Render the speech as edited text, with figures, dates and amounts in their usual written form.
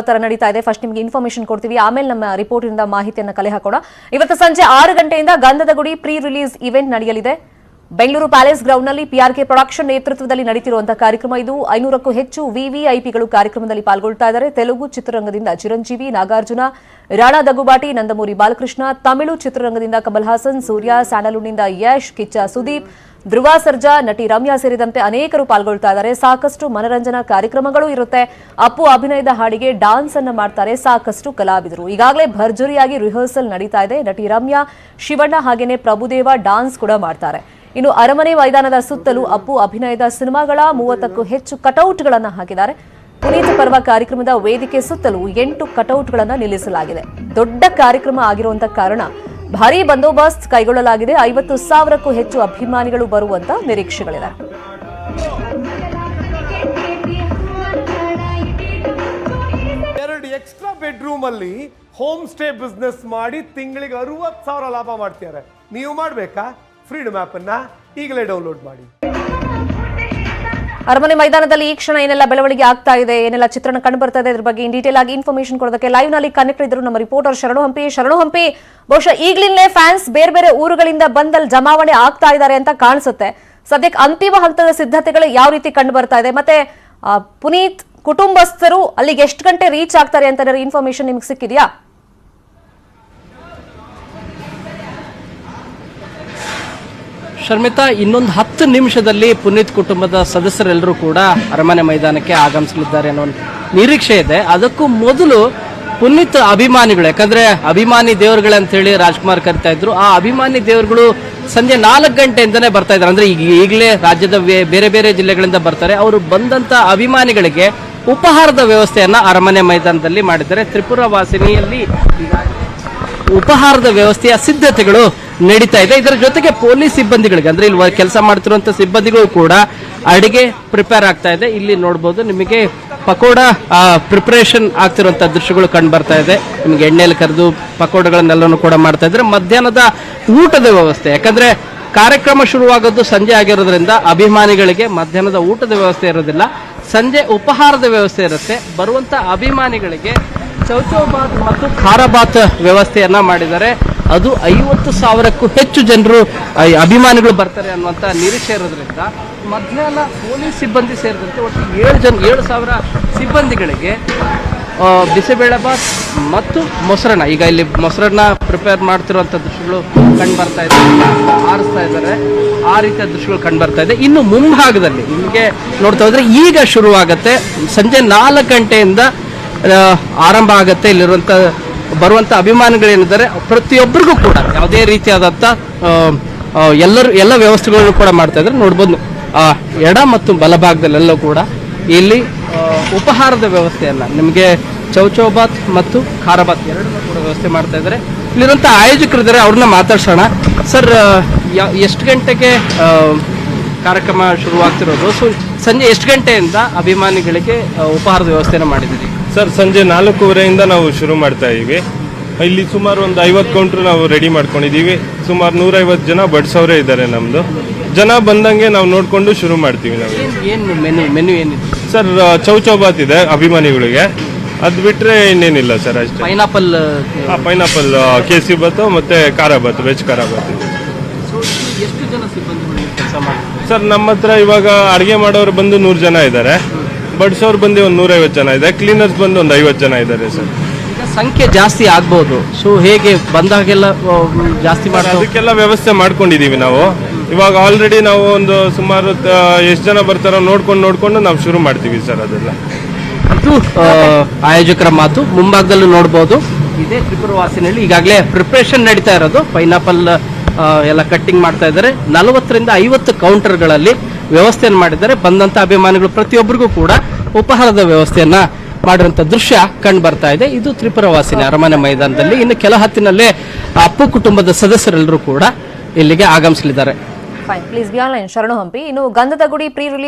ತರ ನಡೀತಾ ಇದೆ ಫಸ್ಟ್ ನಿಮಗೆ ಇನ್ಫಾರ್ಮೇಶನ್ ಕೊಡ್ತೀವಿ, ಆಮೇಲೆ ನಮ್ಮ ರಿಪೋರ್ಟ್ ಇಂದ ಮಾಹಿತಿಯನ್ನು ಕಲೆ ಹಾಕೋಣ. ಇವತ್ತು ಸಂಜೆ 6 ಗಂಟೆಯಿಂದ ಗಂಧದ ಗುಡಿ ಪ್ರೀ ರಿಲೀಸ್ ಇವೆಂಟ್ ನಡೆಯಲಿದೆ. ಬೆಂಗಳೂರು ಪ್ಯಾಲೇಸ್ ಗ್ರೌಂಡ್ನಲ್ಲಿ PRK ಪ್ರೊಡಕ್ಷನ್ ನೇತೃತ್ವದಲ್ಲಿ ನಡೆಯುತ್ತಿರುವಂತಹ ಕಾರ್ಯಕ್ರಮ ಇದು. 500ಕ್ಕೂ ಹೆಚ್ಚು ವಿವಿಐಪಿಗಳು ಕಾರ್ಯಕ್ರಮದಲ್ಲಿ ಪಾಲ್ಗೊಳ್ತಾ ಇದ್ದಾರೆ. ತೆಲುಗು ಚಿತ್ರರಂಗದಿಂದ ಚಿರಂಜೀವಿ, ನಾಗಾರ್ಜುನ, ರಾಣಾ ದಗುಬಾಟಿ, ನಂದಮೂರಿ ಬಾಲಕೃಷ್ಣ, ತಮಿಳು ಚಿತ್ರರಂಗದಿಂದ ಕಮಲ್ ಹಾಸನ್, ಸೂರ್ಯ, ಸ್ಯಾಂಡಲ್ವುಡ್ನಿಂದ ಯಶ್, ಕಿಚ್ಚ ಸುದೀಪ್, ಧ್ರುವ ಸರ್ಜಾ, ನಟಿ ರಮ್ಯಾ ಸೇರಿದಂತೆ ಅನೇಕರು ಪಾಲ್ಗೊಳ್ತಾ ಇದ್ದಾರೆ. ಸಾಕಷ್ಟು ಮನರಂಜನಾ ಕಾರ್ಯಕ್ರಮಗಳು ಇರುತ್ತೆ. ಅಪ್ಪು ಅಭಿನಯದ ಹಾಡಿಗೆ ಡಾನ್ಸ್ ಅನ್ನು ಮಾಡ್ತಾರೆ ಸಾಕಷ್ಟು ಕಲಾವಿದರು. ಈಗಾಗಲೇ ಭರ್ಜರಿಯಾಗಿ ರಿಹರ್ಸಲ್ ನಡೀತಾ ಇದೆ. ನಟಿ ರಮ್ಯಾ, ಶಿವಣ್ಣ ಹಾಗೇನೆ ಪ್ರಭುದೇವ ಡಾನ್ಸ್ ಕೂಡ ಮಾಡ್ತಾರೆ. ಇನ್ನು ಅರಮನೆ ಮೈದಾನದ ಸುತ್ತಲೂ ಅಪ್ಪು ಅಭಿನಯದ ಸಿನಿಮಾಗಳ 30ಕ್ಕೂ ಹೆಚ್ಚು ಕಟೌಟ್ಗಳನ್ನು ಹಾಕಿದ್ದಾರೆ. ಪುನೀತ್ ಪರ್ವ ಕಾರ್ಯಕ್ರಮದ ವೇದಿಕೆ ಸುತ್ತಲೂ 8 ಕಟೌಟ್ಗಳನ್ನು ನಿಲ್ಲಿಸಲಾಗಿದೆ. ದೊಡ್ಡ ಕಾರ್ಯಕ್ರಮ ಆಗಿರುವಂತಹ ಕಾರಣ ಭಾರೀ ಬಂದೋಬಸ್ತ್ ಕೈಗೊಳ್ಳಲಾಗಿದೆ. 50,000ಕ್ಕೂ ಹೆಚ್ಚು ಅಭಿಮಾನಿಗಳು ಬರುವಂತ ನಿರೀಕ್ಷೆಗಳಿದೆ. ಎಕ್ಸ್ಟ್ರಾ ಬೆಡ್ರೂಮ್ ಅಲ್ಲಿ ಹೋಮ್ ಸ್ಟೇ ಬಿಸ್ನೆಸ್ ಮಾಡಿ ತಿಂಗಳಿಗೆ 60,000 ಲಾಭ ಮಾಡ್ತಿದ್ದಾರೆ. ನೀವು ಮಾಡಬೇಕಾ? ಫ್ರೀಡಮ್ ಆಪ್ ಅನ್ನ ಈಗಲೇ ಡೌನ್ಲೋಡ್ ಮಾಡಿ. ಅರಮನೆ ಮೈದಾನದಲ್ಲಿ ಈ ಕ್ಷಣ ಏನೆಲ್ಲ ಬೆಳವಣಿಗೆ ಆಗ್ತಾ ಇದೆ, ಏನೆಲ್ಲ ಚಿತ್ರಣ ಕಂಡು ಬರ್ತಾ ಇದೆ, ಇದ್ರ ಬಗ್ಗೆ ಇನ್ ಡೀಟೇಲ್ ಆಗಿ ಇನ್ಫಾರ್ಮೇಶನ್ ಕೊಡೋದಕ್ಕೆ ಲೈವ್ ನಲ್ಲಿ ಕನೆಕ್ಟ್ ಇದ್ರು ನಮ್ಮ ರಿಪೋರ್ಟರ್ ಶರಣು ಹಂಪಿ. ಬಹುಶಃ ಈಗಲಿಂದಲೇ ಫ್ಯಾನ್ಸ್ ಬೇರೆ ಬೇರೆ ಊರುಗಳಿಂದ ಬಂದಲ್ಲಿ ಜಮಾವಣೆ ಆಗ್ತಾ ಇದ್ದಾರೆ ಅಂತ ಕಾಣಿಸುತ್ತೆ. ಸದ್ಯಕ್ಕೆ ಅಂತಿಮ ಹಂತದ ಸಿದ್ಧತೆಗಳು ಯಾವ ರೀತಿ ಕಂಡು ಬರ್ತಾ ಇದೆ, ಮತ್ತೆ ಪುನೀತ್ ಕುಟುಂಬಸ್ಥರು ಅಲ್ಲಿಗೆ ಎಷ್ಟು ಗಂಟೆ ರೀಚ್ ಆಗ್ತಾರೆ ಅಂತ ಇನ್ಫಾರ್ಮೇಶನ್ ನಿಮ್ಗೆ ಸಿಕ್ಕಿದ್ಯಾ? ಶರ್ಮಿತಾ, ಇನ್ನೊಂದು 10 ನಿಮಿಷದಲ್ಲಿ ಪುನೀತ್ ಕುಟುಂಬದ ಸದಸ್ಯರೆಲ್ಲರೂ ಕೂಡ ಅರಮನೆ ಮೈದಾನಕ್ಕೆ ಆಗಮಿಸಲಿದ್ದಾರೆ ಅನ್ನೋ ನಿರೀಕ್ಷೆ ಇದೆ. ಅದಕ್ಕೂ ಮೊದಲು ಪುನೀತ್ ಅಭಿಮಾನಿಗಳು, ಯಾಕಂದ್ರೆ ಅಭಿಮಾನಿ ದೇವರುಗಳಂತ ಹೇಳಿ ರಾಜ್ಕುಮಾರ್ ಕರಿತಾ ಇದ್ರು, ಆ ಅಭಿಮಾನಿ ದೇವರುಗಳು ಸಂಜೆ 4 ಗಂಟೆಯಿಂದನೇ ಬರ್ತಾ ಇದ್ದಾರೆ. ಅಂದ್ರೆ ಈಗಲೇ ರಾಜ್ಯದ ಬೇರೆ ಬೇರೆ ಜಿಲ್ಲೆಗಳಿಂದ ಬರ್ತಾರೆ. ಅವರು ಬಂದಂತ ಅಭಿಮಾನಿಗಳಿಗೆ ಉಪಹಾರದ ವ್ಯವಸ್ಥೆಯನ್ನ ಅರಮನೆ ಮೈದಾನದಲ್ಲಿ ಮಾಡಿದ್ದಾರೆ. ತ್ರಿಪುರ ವಾಸಿನಿಯಲ್ಲಿ ಉಪಹಾರದ ವ್ಯವಸ್ಥೆಯ ಸಿದ್ಧತೆಗಳು ನಡೀತಾ ಇದೆ. ಇದರ ಜೊತೆಗೆ ಪೊಲೀಸ್ ಸಿಬ್ಬಂದಿಗಳಿಗೆ, ಅಂದ್ರೆ ಇಲ್ಲಿ ಕೆಲಸ ಮಾಡ್ತಿರುವಂತ ಸಿಬ್ಬಂದಿಗಳು ಕೂಡ ಅಡಿಗೆ ಪ್ರಿಪೇರ್ ಆಗ್ತಾ ಇದೆ. ಇಲ್ಲಿ ನೋಡಬಹುದು ನಿಮಗೆ ಪಕೋಡ ಪ್ರಿಪರೇಷನ್ ಆಗ್ತಿರುವಂತ ದೃಶ್ಯಗಳು ಕಂಡು ಬರ್ತಾ ಇದೆ. ನಿಮಗೆ ಎಣ್ಣೆಯಲ್ಲಿ ಕರೆದು ಪಕೋಡಗಳನ್ನೆಲ್ಲನೂ ಕೂಡ ಮಾಡ್ತಾ ಇದ್ದಾರೆ. ಮಧ್ಯಾಹ್ನದ ಊಟದ ವ್ಯವಸ್ಥೆ, ಯಾಕಂದ್ರೆ ಕಾರ್ಯಕ್ರಮ ಶುರುವಾಗೋದು ಸಂಜೆ ಆಗಿರೋದ್ರಿಂದ ಅಭಿಮಾನಿಗಳಿಗೆ ಮಧ್ಯಾಹ್ನದ ಊಟದ ವ್ಯವಸ್ಥೆ ಇರೋದಿಲ್ಲ. ಸಂಜೆ ಉಪಹಾರದ ವ್ಯವಸ್ಥೆ ಇರುತ್ತೆ. ಬರುವಂತ ಅಭಿಮಾನಿಗಳಿಗೆ ಚೌಚೌಬಾತ್ ಮತ್ತು ಖಾರಾಬಾತ್ ವ್ಯವಸ್ಥೆಯನ್ನ ಮಾಡಿದ್ದಾರೆ. ಅದು 50,000ಕ್ಕೂ ಹೆಚ್ಚು ಜನರು ಅಭಿಮಾನಿಗಳು ಬರ್ತಾರೆ ಅನ್ನುವಂತ ನಿರೀಕ್ಷೆ ಇರೋದ್ರಿಂದ ಮಧ್ಯಾಹ್ನ ಪೊಲೀಸ್ ಸಿಬ್ಬಂದಿ ಸೇರಿದಂತೆ ಒಟ್ಟು 7,000 ಸಿಬ್ಬಂದಿಗಳಿಗೆ ಬಿಸಿಬೇಳೆಬಾತ್ ಮತ್ತು ಮೊಸರನ್ನ, ಈಗ ಇಲ್ಲಿ ಮೊಸರನ್ನ ಪ್ರಿಪೇರ್ ಮಾಡ್ತಿರುವಂತ ದೃಶ್ಯಗಳು ಕಂಡು ಬರ್ತಾ ಇದೆ, ಆರಿಸ್ತಾ ಇದ್ದಾರೆ. ಆ ರೀತಿಯ ದೃಶ್ಯಗಳು ಕಂಡು ಬರ್ತಾ ಇದೆ. ಇನ್ನು ಮುಂಭಾಗದಲ್ಲಿ ನಿಮಗೆ ನೋಡ್ತಾ ಹೋದ್ರೆ ಈಗ ಶುರುವಾಗತ್ತೆ. ಸಂಜೆ 4 ಗಂಟೆಯಿಂದ ಆರಂಭ ಆಗತ್ತೆ. ಇಲ್ಲಿರುವಂತ ಬರುವಂತ ಅಭಿಮಾನಿಗಳೇನಿದ್ದಾರೆ ಪ್ರತಿಯೊಬ್ಬರಿಗೂ ಕೂಡ ಯಾವುದೇ ರೀತಿಯಾದಂತ ಎಲ್ಲ ವ್ಯವಸ್ಥೆಗಳನ್ನು ಕೂಡ ಮಾಡ್ತಾ ಇದ್ದಾರೆ. ನೋಡ್ಬೋದು ಎಡ ಮತ್ತು ಬಲಭಾಗದಲ್ಲೆಲ್ಲ ಕೂಡ ಇಲ್ಲಿ ಉಪಹಾರದ ವ್ಯವಸ್ಥೆಯನ್ನ ನಿಮಗೆ ಚೌಚೌಬಾತ್ ಮತ್ತು ಖಾರಾಬಾತ್ ಎರಡನ್ನೂ ಕೂಡ ವ್ಯವಸ್ಥೆ ಮಾಡ್ತಾ ಇದ್ದಾರೆ. ಇಲ್ಲಿರುವಂತ ಆಯೋಜಕರಿದ್ದಾರೆ, ಅವ್ರನ್ನ ಮಾತಾಡ್ಸೋಣ. ಸರ್, ಎಷ್ಟು ಗಂಟೆಗೆ ಕಾರ್ಯಕ್ರಮ ಶುರುವಾಗ್ತಿರೋದು? ಸಂಜೆ ಎಷ್ಟು ಗಂಟೆಯಿಂದ ಅಭಿಮಾನಿಗಳಿಗೆ ಉಪಹಾರದ ವ್ಯವಸ್ಥೆಯನ್ನು ಮಾಡಿದ್ದೀರಿ? ಸರ್, ಸಂಜೆ 4:15 ನಾವು ಶುರು ಮಾಡ್ತಾ ಇದ್ದೀವಿ. ಇಲ್ಲಿ ಸುಮಾರು ಒಂದು 50 ಕೌಂಟ್ರ್ ನಾವು ರೆಡಿ ಮಾಡ್ಕೊಂಡಿದ್ದೀವಿ. ಸುಮಾರು 150 ಜನ ಬಡಿಸೋರೇ ಇದ್ದಾರೆ. ನಮ್ಮದು ಜನ ಬಂದಂಗೆ ನಾವು ನೋಡಿಕೊಂಡು ಶುರು ಮಾಡ್ತೀವಿ. ನಾವು ಏನು ಮೆನು ಏನಿದೆ ಸರ್? ಚೌಚೌಬಾತ್ ಇದೆ ಅಭಿಮಾನಿಗಳಿಗೆ, ಅದು ಬಿಟ್ಟರೆ ಇನ್ನೇನಿಲ್ಲ ಸರ್. ಅಷ್ಟೇ. ಪೈನಾಪಲ್ ಕೇಸರಿಬಾತು ಮತ್ತು ಖಾರಾಬಾತ್, ವೆಜ್ ಖಾರಾಬಾತ್ ಇದೆ. ಎಷ್ಟು ಜನ ಸಿಬ್ಬಂದಿಗಳು ಕೆಲಸ ಮಾಡ್ತಾರೆ ಸರ್? ನಮ್ಮ ಹತ್ರ ಇವಾಗ ಅಡುಗೆ ಮಾಡೋರು ಬಂದು 100 ಜನ ಇದ್ದಾರೆ. ಬಡಿಸೋರು ಬಂದು ಒಂದು 150 ಜನ ಇದೆ. ಕ್ಲೀನರ್ಸ್ ಬಂದು ಒಂದು 50 ಜನ ಇದ್ದಾರೆ ಸರ್. ಈಗ ಸಂಖ್ಯೆ ಜಾಸ್ತಿ ಆಗ್ಬೋದು, ಸೊ ಹೇಗೆ ಬಂದಾಗೆಲ್ಲ ಜಾಸ್ತಿ ಮಾಡೋದು? ಅದಕ್ಕೆಲ್ಲ ವ್ಯವಸ್ಥೆ ಮಾಡ್ಕೊಂಡಿದ್ದೀವಿ ನಾವು. ಇವಾಗ ಆಲ್ರೆಡಿ ನಾವು ಒಂದು ಸುಮಾರು ಎಷ್ಟು ಜನ ಬರ್ತಾರೋ ನೋಡ್ಕೊಂಡು ನಾವು ಶುರು ಮಾಡ್ತೀವಿ ಸರ್. ಅದೆಲ್ಲ ಅದು ಆಯೋಜಕರ ಮಾತು. ಮುಂಭಾಗದಲ್ಲೂ ನೋಡ್ಬೋದು, ಇದೇ ತ್ರಿಪುರ ವಾಸಿನಲ್ಲಿ ಈಗಾಗಲೇ ಪ್ರಿಪ್ರೇಷನ್ ನಡೀತಾ ಇರೋದು. ಪೈನಾಪಲ್ ಎಲ್ಲ ಕಟ್ಟಿಂಗ್ ಮಾಡ್ತಾ ಇದ್ದಾರೆ. 40ರಿಂದ 50 ಕೌಂಟರ್ಗಳಲ್ಲಿ ವ್ಯವಸ್ಥೆಯನ್ನು ಮಾಡಿದ್ದಾರೆ. ಬಂದಂತ ಅಭಿಮಾನಿಗಳು ಪ್ರತಿಯೊಬ್ಬರಿಗೂ ಕೂಡ ಉಪಹಾರದ ವ್ಯವಸ್ಥೆಯನ್ನ ಮಾಡಿರುವಂತ ದೃಶ್ಯ ಕಂಡು ಬರ್ತಾ ಇದೆ. ಇದು ತ್ರಿಪುರ ವಾಸಿನಿ ಅರಮನೆ ಮೈದಾನದಲ್ಲಿ. ಇನ್ನು ಕೆಲ ಹೊತ್ತಿನಲ್ಲೇ ಅಪ್ಪು ಕುಟುಂಬದ ಸದಸ್ಯರೆಲ್ಲರೂ ಕೂಡ ಇಲ್ಲಿಗೆ ಆಗಮಿಸಲಿದ್ದಾರೆ. Please be online. ಶರಣು ಹಂಪಿ. ಇನ್ನು ಗಂಧದ ಗುಡಿ ಪ್ರೀ ರಿಲೀಸ್